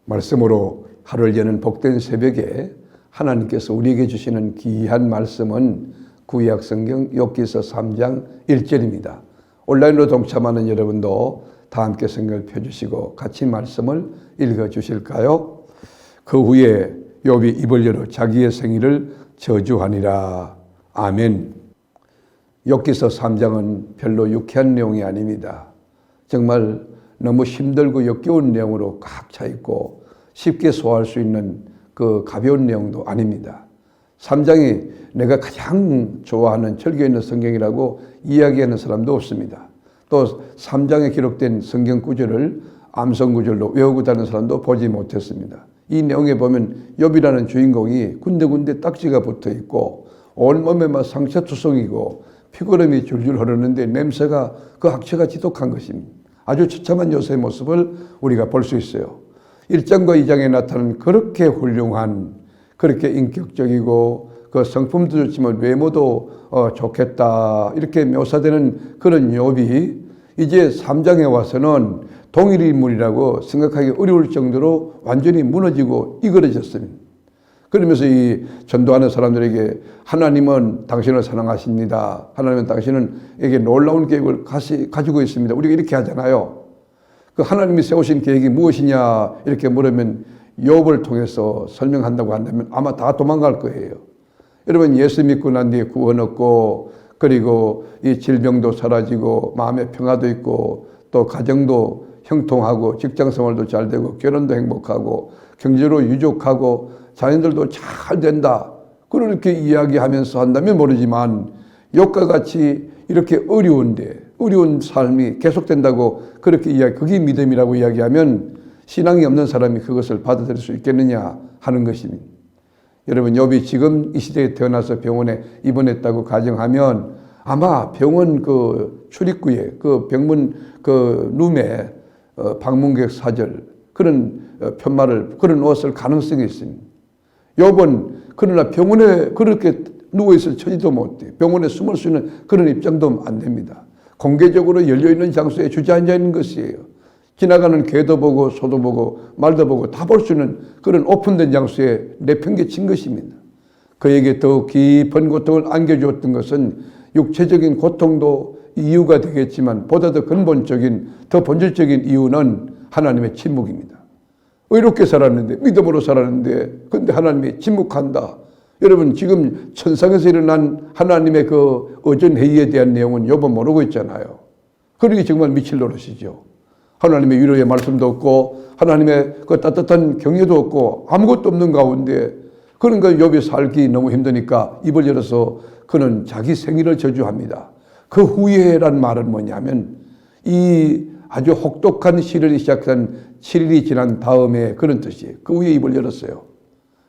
말씀으로 하루를 여는 복된 새벽에 하나님께서 우리에게 주시는 귀한 말씀은 구약 성경 욥기서 3장 1절입니다. 온라인으로 동참하는 여러분도 다 함께 성경을 펴주시고 같이 말씀을 읽어주실까요? 그 후에 욥이 입을 열어 자기의 생일을 저주하니라. 아멘. 욥기서 3장은 별로 유쾌한 내용이 아닙니다. 정말 너무 힘들고 역겨운 내용으로 꽉 차 있고 쉽게 소화할 수 있는 그 가벼운 내용도 아닙니다. 3장이 내가 가장 좋아하는 철교 있는 성경이라고 이야기하는 사람도 없습니다. 또 3장에 기록된 성경 구절을 암송 구절로 외우고 다니는 사람도 보지 못했습니다. 이 내용에 보면 욥이라는 주인공이 군데군데 딱지가 붙어 있고 온몸에 막 상처투성이고 피고름이 줄줄 흐르는데 냄새가 그 악취가 지독한 것입니다. 아주 처참한 요새의 모습을 우리가 볼 수 있어요. 1장과 2장에 나타난 그렇게 훌륭한, 그렇게 인격적이고 그 성품도 좋지만 외모도 좋겠다 이렇게 묘사되는 그런 욥이 이제 3장에 와서는 동일 인물이라고 생각하기 어려울 정도로 완전히 무너지고 이그러졌습니다. 그러면서 이 전도하는 사람들에게 하나님은 당신을 사랑하십니다. 하나님은 당신에게 놀라운 계획을 가지고 있습니다. 우리가 이렇게 하잖아요. 그 하나님이 세우신 계획이 무엇이냐 이렇게 물으면 욥을 통해서 설명한다고 한다면 아마 다 도망갈 거예요. 여러분 예수 믿고 난 뒤에 구원 얻고 그리고 이 질병도 사라지고 마음의 평화도 있고 또 가정도 형통하고 직장생활도 잘 되고 결혼도 행복하고 경제로 유족하고 자녀들도 잘 된다. 그렇게 이야기하면서 한다면 모르지만 욥과 같이 이렇게 어려운 삶이 계속된다고 그렇게 그게 믿음이라고 이야기하면 신앙이 없는 사람이 그것을 받아들일 수 있겠느냐 하는 것입니다. 여러분 욥이 지금 이 시대에 태어나서 병원에 입원했다고 가정하면 아마 병원 그 출입구에 그 병문 그 룸에 방문객 사절 그런 편말을 그런 옷을 가능성이 있습니다. 욥은 그러나 병원에 그렇게 누워있을 처지도 못해 병원에 숨을 수 있는 그런 입장도 안 됩니다. 공개적으로 열려있는 장소에 주저앉아 있는 것이에요. 지나가는 개도 보고 소도 보고 말도 보고 다 볼 수 있는 그런 오픈된 장소에 내팽개친 것입니다. 그에게 더 깊은 고통을 안겨주었던 것은 육체적인 고통도 이유가 되겠지만 보다 더 근본적인 더 본질적인 이유는 하나님의 침묵입니다. 의롭게 살았는데 믿음으로 살았는데 근데 하나님이 침묵한다. 여러분 지금 천상에서 일어난 하나님의 그 어전회의에 대한 내용은 욥은 모르고 있잖아요. 그러니 정말 미칠 노릇이죠. 하나님의 위로의 말씀도 없고 하나님의 그 따뜻한 격려도 없고 아무것도 없는 가운데 그러니까 욥이 살기 너무 힘드니까 입을 열어서 그는 자기 생일을 저주합니다. 그 후에란 말은 뭐냐면 이 아주 혹독한 시련이 시작한 7일이 지난 다음에 그런 뜻이에요. 그 후에 입을 열었어요.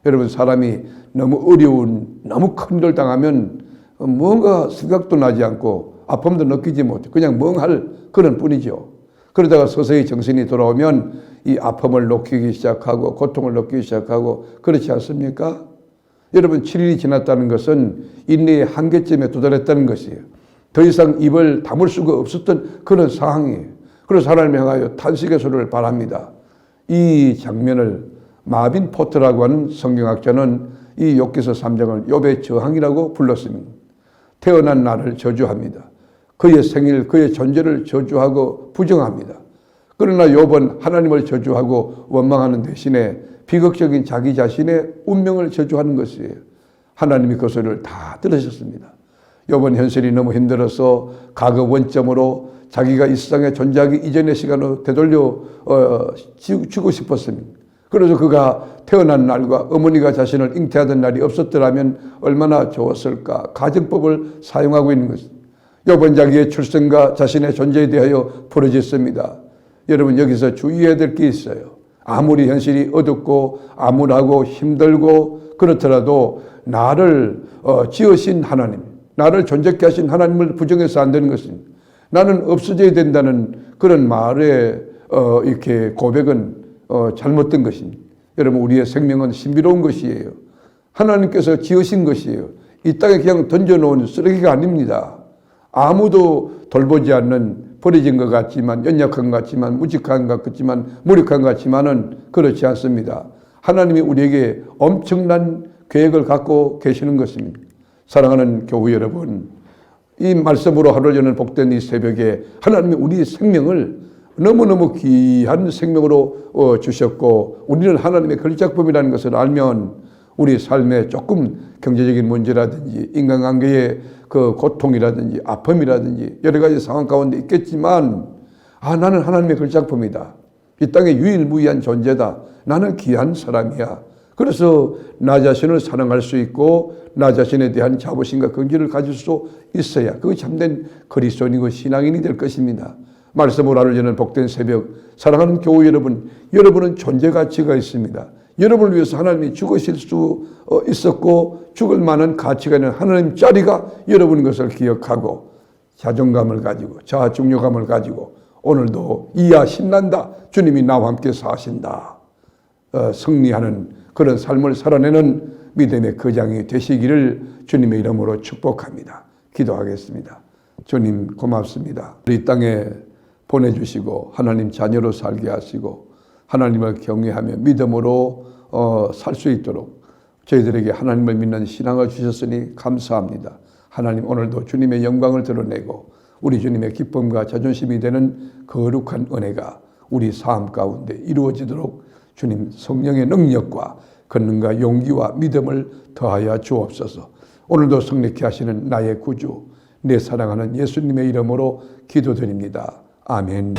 여러분 사람이 너무 어려운 너무 큰 걸 당하면 뭔가 생각도 나지 않고 아픔도 느끼지 못해 그냥 멍할 그런 뿐이죠. 그러다가 서서히 정신이 돌아오면 이 아픔을 느끼기 시작하고 고통을 느끼기 시작하고 그렇지 않습니까? 여러분 7일이 지났다는 것은 인내의 한계점에 도달했다는 것이에요. 더 이상 입을 다물 수가 없었던 그런 상황이에요. 그래서 하나님을 향하여 탄식의 소리를 발합니다. 이 장면을 마빈 포트라고 하는 성경학자는 이 욥기서 3장을 욥의 저항이라고 불렀습니다. 태어난 날을 저주합니다. 그의 생일, 그의 존재를 저주하고 부정합니다. 그러나 욥은 하나님을 저주하고 원망하는 대신에 비극적인 자기 자신의 운명을 저주하는 것이에요. 하나님이 그 소리를 다 들으셨습니다. 욥은 현실이 너무 힘들어서 과거 원점으로 자기가 이 세상에 존재하기 이전의 시간으로 되돌려 주고 싶었습니다. 그래서 그가 태어난 날과 어머니가 자신을 잉태하던 날이 없었더라면 얼마나 좋았을까. 가정법을 사용하고 있는 것입니다. 욥은 자기의 출생과 자신의 존재에 대하여 부르짖습니다. 여러분 여기서 주의해야 될 게 있어요. 아무리 현실이 어둡고 암울하고 힘들고 그렇더라도 나를 지으신 하나님, 나를 존재케 하신 하나님을 부정해서 안 되는 것입니다. 나는 없어져야 된다는 그런 말에 이렇게 고백은 잘못된 것입니다. 여러분 우리의 생명은 신비로운 것이에요. 하나님께서 지으신 것이에요. 이 땅에 그냥 던져놓은 쓰레기가 아닙니다. 아무도 돌보지 않는 버려진 것 같지만, 연약한 것 같지만, 무직한 것 같지만, 무력한 것 같지만은 그렇지 않습니다. 하나님이 우리에게 엄청난 계획을 갖고 계시는 것입니다. 사랑하는 교우 여러분, 이 말씀으로 하루 종일 복된 이 새벽에 하나님이 우리의 생명을 너무너무 귀한 생명으로 주셨고, 우리는 하나님의 걸작품이라는 것을 알면 우리 삶에 조금 경제적인 문제라든지 인간관계의 그 고통이라든지 아픔이라든지 여러 가지 상황 가운데 있겠지만, 나는 하나님의 걸작품이다. 이 땅에 유일무이한 존재다. 나는 귀한 사람이야. 그래서 나 자신을 사랑할 수 있고 나 자신에 대한 자부심과 긍지를 가질 수 있어야 그것이 참된 그리스도인이고 신앙인이 될 것입니다. 말씀으로 하루 여는 복된 새벽, 사랑하는 교우 여러분, 여러분은 존재 가치가 있습니다. 여러분을 위해서 하나님이 죽으실 수 있었고 죽을 만한 가치가 있는 하나님 자리가 여러분인 것을 기억하고 자존감을 가지고 자중요감을 가지고 오늘도 이야 신난다. 주님이 나와 함께 사신다. 승리하는 그런 삶을 살아내는 믿음의 거장이 되시기를 주님의 이름으로 축복합니다. 기도하겠습니다. 주님 고맙습니다. 이 땅에 보내주시고 하나님 자녀로 살게 하시고 하나님을 경외하며 믿음으로 살 수 있도록 저희들에게 하나님을 믿는 신앙을 주셨으니 감사합니다. 하나님 오늘도 주님의 영광을 드러내고 우리 주님의 기쁨과 자존심이 되는 거룩한 은혜가 우리 삶 가운데 이루어지도록 주님 성령의 능력과 권능과 용기와 믿음을 더하여 주옵소서. 오늘도 성립케 하시는 나의 구주, 내 사랑하는 예수님의 이름으로 기도드립니다. 아멘.